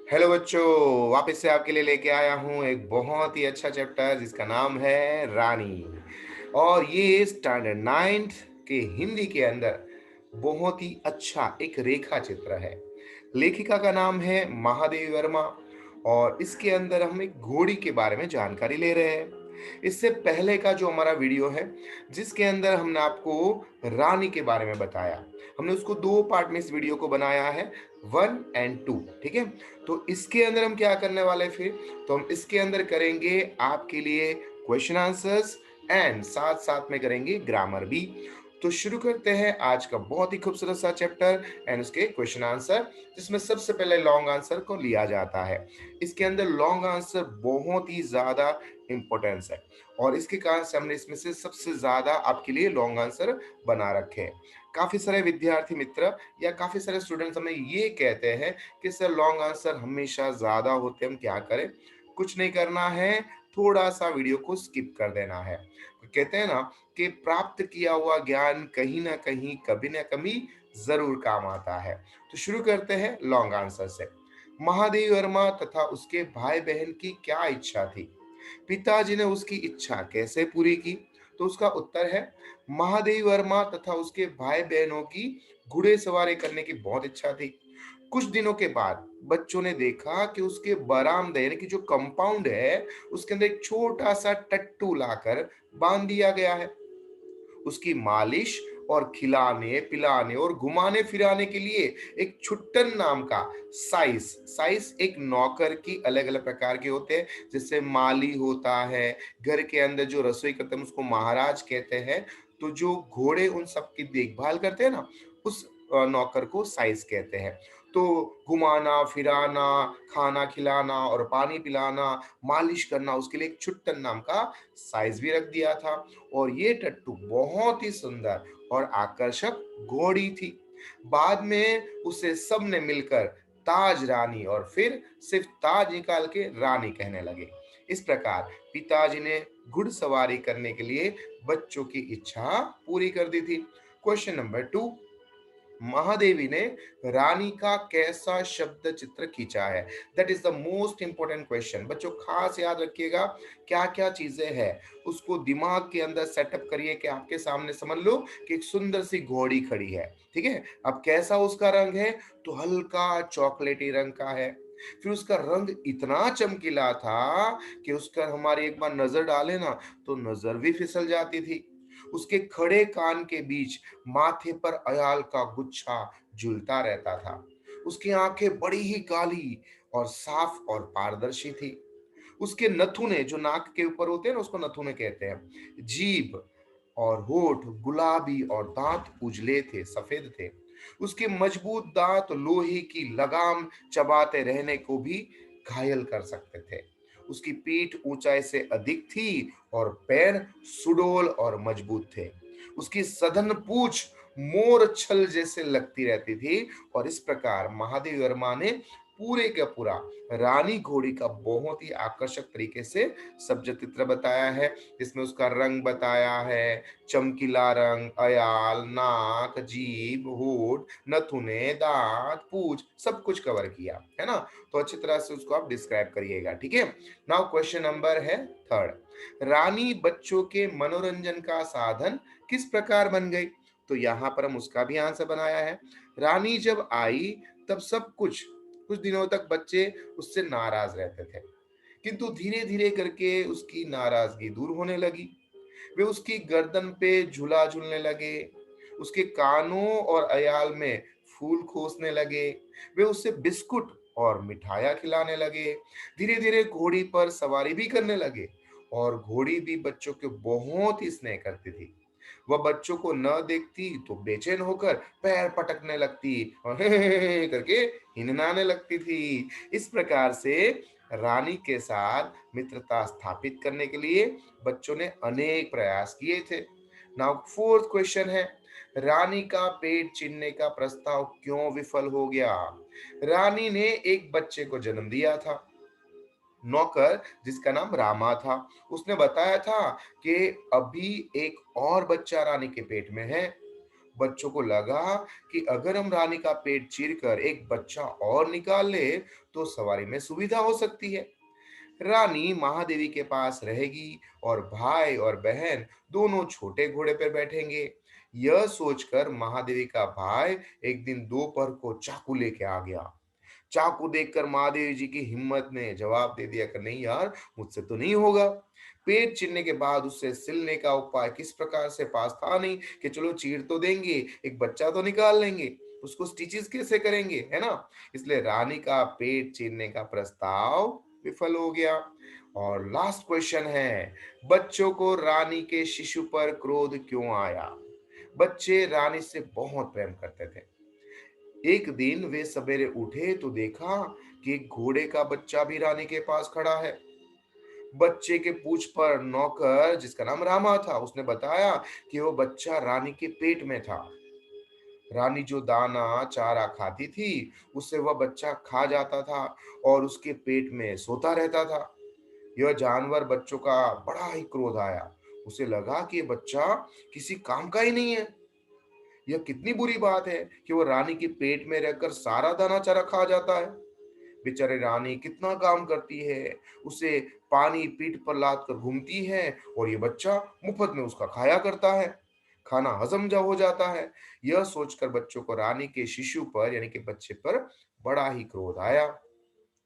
Hello बच्चों, वापस से आपके लिए लेके आया हूँ एक बहुत ही अच्छा चैप्टर जिसका नाम है रानी। और ये स्टैंडर्ड नाइन्थ के हिंदी के अंदर बहुत ही अच्छा एक रेखा चित्र है। लेखिका का नाम है महादेवी वर्मा। और इसके अंदर हम एक घोड़ी के बारे में जानकारी ले रहे हैं। इससे पहले का जो हमारा वीडियो है जिसके अंदर हमने आपको रानी के बारे में बताया, हमने उसको दो पार्ट में इस वीडियो को बनाया है, 1 और 2। ठीक है, तो इसके अंदर हम क्या करने वाले फिर, तो हम इसके अंदर करेंगे आपके लिए क्वेश्चन आंसर्स एंड साथ साथ में करेंगे ग्रामर भी। तो शुरू करते हैं आज का बहुत ही खूबसूरत सा चैप्टर एंड उसके क्वेश्चन आंसर, जिसमें सबसे पहले लॉन्ग आंसर को लिया जाता है। इसके अंदर लॉन्ग आंसर बहुत ही ज्यादा इंपॉर्टेंस है और इसके कारण से हमने इसमें से सबसे ज्यादा आपके लिए लॉन्ग आंसर बना रखे हैं। काफी सारे विद्यार्थी मित्र या काफी सारे स्टूडेंट्स हमें ये कहते हैं कि सर लॉन्ग आंसर हमेशा ज्यादा होते हैं, हम क्या करें? कुछ नहीं करना है, थोड़ा सा वीडियो को स्किप कर देना है। कहते हैं ना कि प्राप्त किया हुआ ज्ञान कहीं ना कहीं कभी ना कभी जरूर काम आता है। तो शुरू करते हैं लॉन्ग आंसर से। महादेवी वर्मा तथा उसके भाई बहन की क्या इच्छा थी? पिताजी ने उसकी इच्छा कैसे पूरी की? तो उसका उत्तर है, महादेवी वर्मा तथा उसके भाई बहनों की घोड़े सवारी करने की बहुत इच्छा थी। कुछ दिनों के बाद बच्चों ने देखा कि उसके बरामदे यानी कि जो कंपाउंड है उसके अंदर एक छोटा सा टट्टू लाकर बांध दिया गया है। उसकी मालिश और खिलाने पिलाने और घुमाने फिराने के लिए एक छुट्टन नाम का साइज साइज एक नौकर की अलग अलग प्रकार के होते हैं। जैसे माली होता है, घर के अंदर जो रसोई करते हैं उसको महाराज कहते हैं। तो जो घोड़े उन सब की देखभाल करते हैं ना, उस नौकर को साइज कहते हैं। तो घुमाना फिराना, खाना खिलाना और पानी पिलाना, मालिश करना, उसके लिए एक छुट्टन नाम का साइज भी रख दिया था। और ये टट्टू बहुत ही सुंदर और आकर्षक घोड़ी थी। बाद में उसे सबने मिलकर ताज रानी और फिर सिर्फ ताज निकाल के रानी कहने लगे। इस प्रकार पिताजी ने घुड़सवारी करने के लिए बच्चों की इच्छा पूरी कर दी थी। क्वेश्चन नंबर 2, महादेवी ने रानी का कैसा शब्द चित्र खींचा है? That is the most important question. बच्चों खास याद रखिएगा, क्या क्या चीजें हैं उसको दिमाग के अंदर सेटअप करिए कि आपके सामने समझ लो कि एक सुंदर सी घोड़ी खड़ी है। ठीक है, अब कैसा उसका रंग है? तो हल्का चॉकलेटी रंग का है। फिर उसका रंग इतना चमकीला था कि उसका हमारी एक बार नजर डाले ना तो नजर भी फिसल जाती थी। उसके खड़े कान के बीच माथे पर अयाल का गुच्छा झूलता रहता था। उसकी आंखें बड़ी ही काली और साफ और पारदर्शी थी। उसके नथुने जो नाक के ऊपर होते हैं ना उसको नथुने कहते हैं, जीभ और होठ गुलाबी और दांत उजले थे, सफेद थे। उसके मजबूत दांत लोहे की लगाम चबाते रहने को भी घायल कर सकते थे। उसकी पीठ ऊंचाई से अधिक थी और पैर सुडौल और मजबूत थे। उसकी सघन पूंछ मोर छल जैसे लगती रहती थी। और इस प्रकार महादेव वर्मा ने पूरे का पूरा रानी घोड़ी का बहुत ही आकर्षक तरीके से सब्ज चित्र बताया है। इसमें उसका रंग बताया है, चमकीला रंग, अयाल, नाक, जीभ, होठ, नथुने, दांत, पूंछ, सब कुछ कवर किया है ना। तो अच्छी तरह से उसको आप डिस्क्राइब करिएगा। ठीक है, नाउ क्वेश्चन नंबर है 3, रानी बच्चों के मनोरंजन का साधन किस प्रकार बन गई? तो यहाँ पर हम उसका भी आंसर बनाया है। रानी जब आई तब सब कुछ कुछ दिनों तक बच्चे उससे नाराज रहते थे, किंतु धीरे धीरे करके उसकी नाराजगी दूर होने लगी। वे उसकी गर्दन पे झूला झूलने लगे, उसके कानों और अयाल में फूल खोसने लगे। वे उसे बिस्कुट और मिठाइयाँ खिलाने लगे। धीरे धीरे घोड़ी पर सवारी भी करने लगे और घोड़ी भी बच्चों के बहुत ही स्नेह करती थी। वह बच्चों को न देखती तो बेचैन होकर पैर पटकने लगती और हे करके हिननाने लगती थी। इस प्रकार से रानी के साथ मित्रता स्थापित करने के लिए बच्चों ने अनेक प्रयास किए थे। नाउ फोर्थ क्वेश्चन है, रानी का पेट चीरने का प्रस्ताव क्यों विफल हो गया? रानी ने एक बच्चे को जन्म दिया था। नौकर जिसका नाम रामा था, उसने बताया था कि अभी एक और बच्चा रानी के पेट में है। बच्चों को लगा कि अगर हम रानी का पेट चीरकर एक बच्चा और निकाल ले तो सवारी में सुविधा हो सकती है। रानी महादेवी के पास रहेगी और भाई और बहन दोनों छोटे घोड़े पर बैठेंगे। यह सोचकर महादेवी का भाई एक दिन दोपहर को चाकू लेके आ गया। चाकू देखकर महादेव जी की हिम्मत ने जवाब दे दिया कि नहीं यार, मुझसे तो नहीं होगा। पेट चीरने के बाद उससे सिलने का उपाय किस प्रकार से पास था नहीं कि चलो चीर तो देंगे, एक बच्चा तो निकाल लेंगे, उसको स्टिचेस कैसे करेंगे, है ना। इसलिए रानी का पेट चीरने का प्रस्ताव विफल हो गया। और लास्ट क्वेश्चन है, बच्चों को रानी के शिशु पर क्रोध क्यों आया? बच्चे रानी से बहुत प्रेम करते थे। एक दिन वे सवेरे उठे तो देखा कि एक घोड़े का बच्चा भी रानी के पास खड़ा है। बच्चे के पूंछ पर नौकर जिसका नाम रामा था, उसने बताया कि वो बच्चा रानी के पेट में था। रानी जो दाना चारा खाती थी उससे वह बच्चा खा जाता था और उसके पेट में सोता रहता था। यह जानवर बच्चों का बड़ा ही क्रोध आया। उसे लगा कि ये बच्चा किसी काम का ही नहीं है। यह कितनी बुरी बात है कि वो रानी के पेट में रहकर सारा दाना चारा खा जाता है। बेचारी रानी कितना काम करती है, उसे पानी पीठ पर लाद कर घूमती है और ये बच्चा मुफ्त में उसका खाया करता है। खाना हजम जा हो जाता है। यह सोचकर बच्चों को रानी के शिशु पर यानी कि बच्चे पर बड़ा ही क्रोध आया।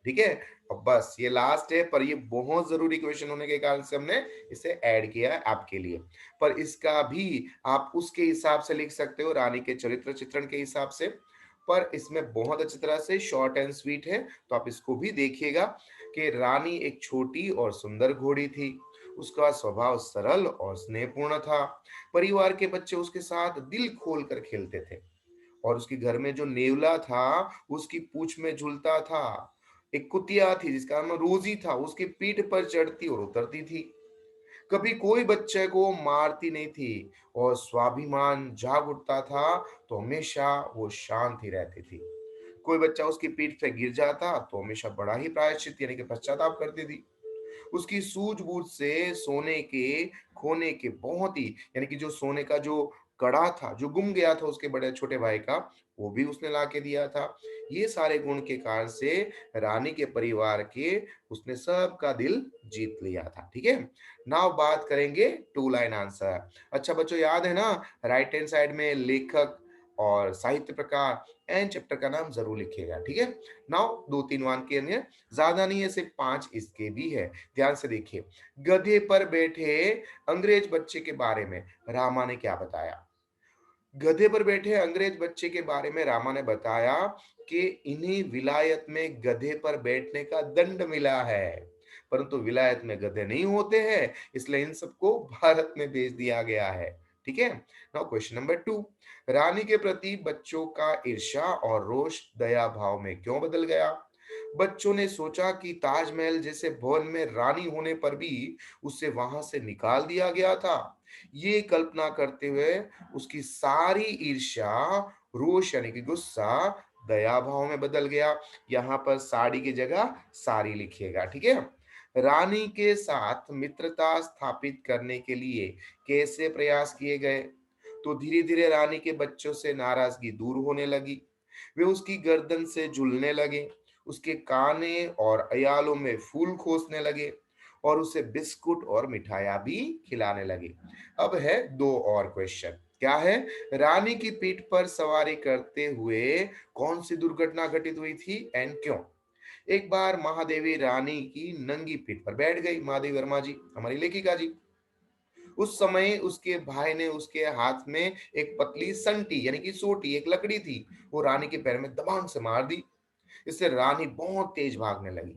ठीक है। अब बस ये लास्ट है, पर ये बहुत जरूरी क्वेश्चन होने के कारण से हमने इसे ऐड किया है आपके लिए। पर इसका भी आप उसके हिसाब से लिख सकते हो, रानी के चरित्र चित्रण के हिसाब से। पर इसमें बहुत अच्छी तरह से शॉर्ट एंड स्वीट है, तो आप इसको भी देखिएगा कि रानी एक छोटी और सुंदर घोड़ी थी। उसका स्वभाव सरल और स्नेहपूर्ण था। परिवार के बच्चे उसके साथ दिल खोल कर खेलते थे और उसके घर में जो नेवला था उसकी पूंछ में झूलता था। एक कुतिया थी जिसका नाम रोजी था, उसकी पीठ पर चढ़ती और उतरती थी। कभी कोई बच्चे को मारती नहीं थी और स्वाभिमान जाग उठता था तो हमेशा वो शांत ही रहती थी। कोई बच्चा उसकी पीठ पे गिर जाता तो हमेशा बड़ा ही प्रायश्चित यानी कि पश्चाताप करती थी। उसकी सूझबूझ से सोने के खोने के बहुत ही यानी कि जो सोने का जो कड़ा था जो गुम गया था उसके बड़े छोटे भाई का, वो भी उसने ला के दिया था। ये सारे गुण के कारण से रानी के परिवार के उसने सबका दिल जीत लिया था। ठीक है। नाउ बात करेंगे टू लाइन आंसर। अच्छा बच्चों, याद है ना, राइट हैंड साइड में लेखक और साहित्य प्रकार एंड चैप्टर का नाम जरूर लिखिएगा। ठीक है। नाउ दो तीन वन के लिए ज्यादा नहीं है, सिर्फ पांच इसके भी है। ध्यान से देखिए। गधे पर बैठे अंग्रेज बच्चे के बारे में रामा ने क्या बताया? गधे पर बैठे अंग्रेज बच्चे के बारे में रामा ने बताया कि इन्हीं विलायत में गधे पर बैठने का दंड मिला है, परंतु विलायत में गधे नहीं होते हैं, इसलिए इन सबको भारत में भेज दिया गया है। ठीक है। नाउ क्वेश्चन नंबर टू, रानी के प्रति बच्चों का ईर्ष्या और रोष दया भाव में क्यों बदल गया? बच्चों ने सोचा कि ताजमहल जैसे भवन में रानी होने पर भी उसे वहां से निकाल दिया गया था। ये कल्पना करते हुए उसकी सारी ईर्ष्या, रोष यानी कि गुस्सा दया भाव में बदल गया। यहाँ पर साड़ी की जगह सारी लिखिएगा। ठीक है। रानी के साथ मित्रता स्थापित करने के लिए कैसे प्रयास किए गए? तो धीरे धीरे रानी के बच्चों से नाराजगी दूर होने लगी। वे उसकी गर्दन से झूलने लगे, उसके काने और अयालों में फूल खोसने लगे और उसे बिस्कुट और मिठाइयाँ भी खिलाने लगे। अब है दो और क्वेश्चन। क्या है? रानी की पीठ पर सवारी करते हुए कौन सी दुर्घटना घटित हुई थी एंड क्यों? एक बार महादेवी रानी की नंगी पीठ पर बैठ गई, महादेवी वर्मा जी, हमारी लेखिका जी। उस समय उसके भाई ने उसके हाथ में एक पतली संटी यानी कि सोटी एक लकड़ी थी, वो रानी के पैर में दबांग से मार दी। इससे रानी बहुत तेज भागने लगी।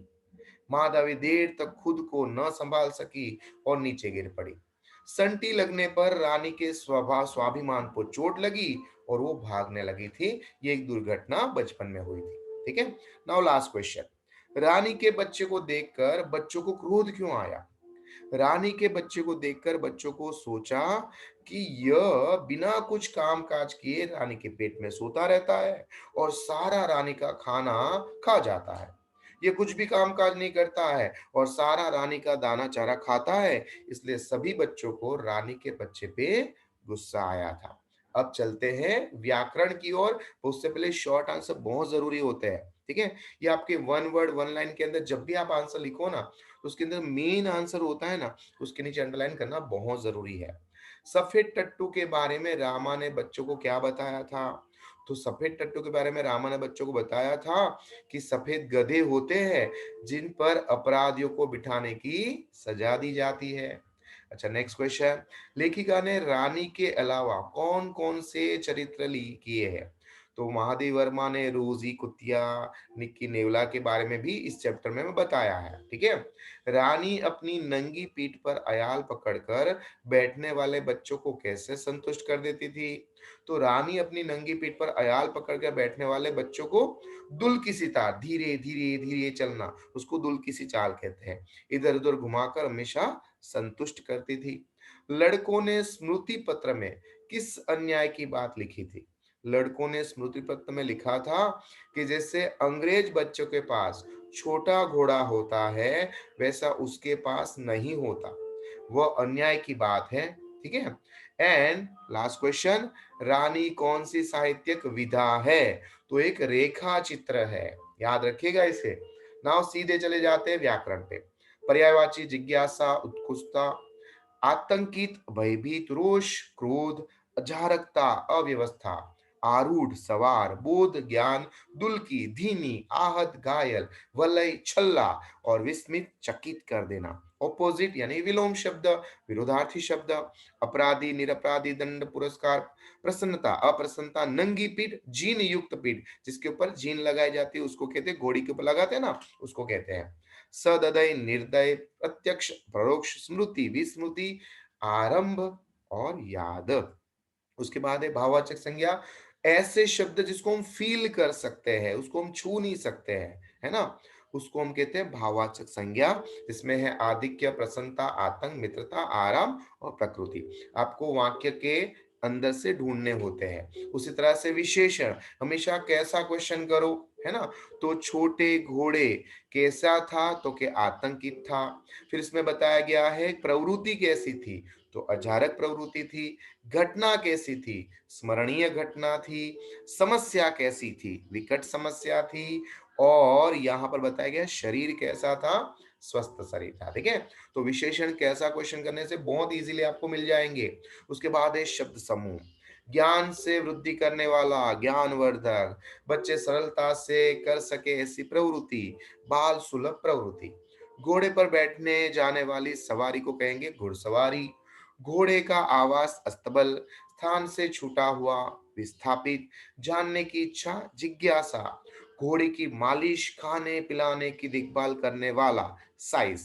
महादावी देर तक खुद को न संभाल सकी और नीचे गिर पड़ी। संटी लगने पर रानी के स्वभाव स्वाभिमान को चोट लगी और वो भागने लगी थी। ये एक दुर्घटना बचपन में हुई थी। ठीक है। नाउ लास्ट क्वेश्चन, रानी के बच्चे को देखकर बच्चों को क्रोध क्यों आया? रानी के बच्चे को देखकर बच्चों को सोचा कि यह बिना कुछ काम काज किए रानी के पेट में सोता रहता है और सारा रानी का खाना खा जाता है। ये कुछ भी काम काज नहीं करता है और सारा रानी का दाना चारा खाता है। इसलिए सभी बच्चों को रानी के बच्चे पे गुस्सा आया था। अब चलते हैं व्याकरण की ओर। उससे पहले शॉर्ट आंसर बहुत जरूरी होते हैं, ठीक है। ये आपके वन वर्ड वन लाइन के अंदर जब भी आप आंसर लिखो ना, तो उसके अंदर मेन आंसर होता है ना, उसके नीचे अंडरलाइन करना बहुत जरूरी है। सफेद टट्टू के बारे में रामा ने बच्चों को क्या बताया था? तो सफेद टट्टू के बारे में रामा ने बच्चों को बताया था कि सफेद गधे होते हैं जिन पर अपराधियों को बिठाने की सजा दी जाती है। अच्छा, नेक्स्ट क्वेश्चन। लेखिका ने रानी के अलावा कौन कौन से चरित्र किए हैं? तो महादेव वर्मा ने रोजी कुतिया, निक्की नेवला के बारे में भी इस चैप्टर में बताया है, ठीक है। रानी अपनी नंगी पीठ पर अयाल पकड़कर बैठने वाले बच्चों को कैसे संतुष्ट कर देती थी? तो रानी अपनी नंगी पीठ पर अयाल पकड़कर बैठने वाले बच्चों को दुल की सी तार, धीरे धीरे धीरे चलना, उसको दुल की सी चाल कहते हैं, इधर उधर घुमाकर हमेशा संतुष्ट करती थी। लड़कों ने स्मृति पत्र में किस अन्याय की बात लिखी थी? लड़कों ने स्मृति पत्र में लिखा था कि जैसे अंग्रेज बच्चों के पास छोटा घोड़ा होता है, वैसा उसके पास नहीं होता। वह अन्याय की बात है, ठीक है। एंड लास्ट क्वेश्चन, रानी कौन सी साहित्यिक विधा है? तो एक रेखा चित्र है, याद रखिएगा इसे। नाउ सीधे चले जाते हैं व्याकरण पे। पर्यायवाची जिज्ञासा, उत्कंठा, आतंकित, भयभीत, रोष, क्रोध, अजारकता, अव्यवस्था, आरूढ़, सवार, बोध, ज्ञान, दुल्की, धीमी, आहत, घायल, वलय, छल्ला और विस्मित, चकित कर देना। ऑपोजिट यानी विलोम शब्द, विरोधार्थी शब्द, अपराधी, निरपराधी, दंड, पुरस्कार, प्रसन्नता, अप्रसन्नता, नंगी पीठ, जीन युक्त पीठ, जिसके ऊपर जीन लगाई जाती है उसको कहते हैं, घोड़ी के ऊपर लगाते हैं ना, उसको कहते हैं। सदय, निर्दय, प्रत्यक्ष, परोक्ष, स्मृति, विस्मृति, आरंभ और याद। उसके बाद है भाववाचक संज्ञा, ऐसे शब्द जिसको हम फील कर सकते हैं, उसको हम छू नहीं सकते हैं, है ना, उसको हम कहते हैं भाववाचक संज्ञा। इसमें है आधिक्य, प्रसन्नता, आतंक, मित्रता, आराम और प्रकृति। आपको वाक्य के अंदर से ढूंढने होते हैं। उसी तरह से विशेषण, हमेशा कैसा क्वेश्चन करो, है ना। तो छोटे घोड़े कैसा था? तो के आतंकित था। फिर इसमें बताया गया है प्रवृत्ति कैसी थी? तो अजारक प्रवृत्ति थी। घटना कैसी थी? स्मरणीय घटना थी। समस्या कैसी थी? विकट समस्या थी। और यहाँ पर बताया गया शरीर कैसा था? स्वस्थ शरीर था, ठीक है। तो विशेषण कैसा क्वेश्चन करने से बहुत इजीली आपको मिल जाएंगे। उसके बाद है शब्द समूह, ज्ञान से वृद्धि करने वाला, ज्ञानवर्धक, बच्चे सरलता से कर सके ऐसी प्रवृत्ति, बाल सुलभ प्रवृत्ति। घोड़े पर बैठने जाने वाली सवारी को कहेंगे घुड़सवारी। घोड़े का आवास अस्तबल, स्थान से छूटा हुआ, विस्थापित, जानने की इच्छा, जिज्ञासा। घोड़े की मालिश, खाने पिलाने की देखभाल करने वाला, साइज।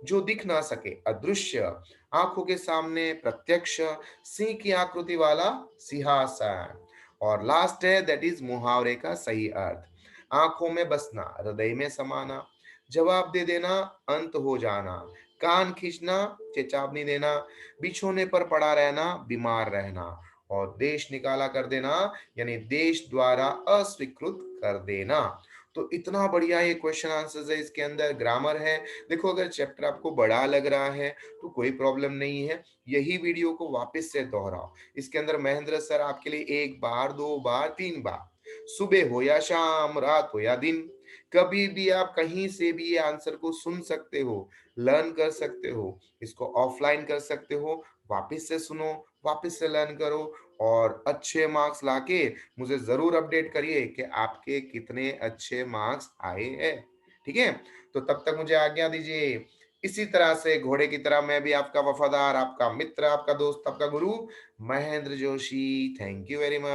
जो दिख ना सके, अदृश्य, आंखों के सामने, प्रत्यक्ष, सिंह की आकृति वाला, सिंहासन। और लास्ट है दैट इज मुहावरे का सही अर्थ, आंखों में बसना, हृदय में समाना, जवाब दे देना, अंत हो जाना, कान खींचना, चेतावनी देना, बिछोने पर पड़ा रहना, बीमार रहना, और देश निकाला कर देना, यानी देश द्वारा अस्वीकृत कर देना। तो इतना बढ़िया ये क्वेश्चन आंसर्स है, इसके अंदर ग्रामर है। देखो, अगर चैप्टर आपको बड़ा लग रहा है तो कोई प्रॉब्लम नहीं है, यही वीडियो को वापस से दोहराओ। इसके अंदर महेंद्र सर आपके लिए एक बार, दो बार, तीन बार, सुबह हो या शाम, रात हो या दिन, कभी भी आप कहीं से भी ये आंसर को सुन सकते हो, लर्न कर सकते हो, इसको ऑफलाइन कर सकते हो, वापस से सुनो, वापस से लर्न करो, और अच्छे मार्क्स लाके मुझे जरूर अपडेट करिए कि आपके कितने अच्छे मार्क्स आए हैं, ठीक है। तो तब तक मुझे आज्ञा दीजिए। इसी तरह से घोड़े की तरह मैं भी आपका वफादार, आपका मित्र, आपका दोस्त, आपका गुरु, Mahendra Joshi. Thank you very much.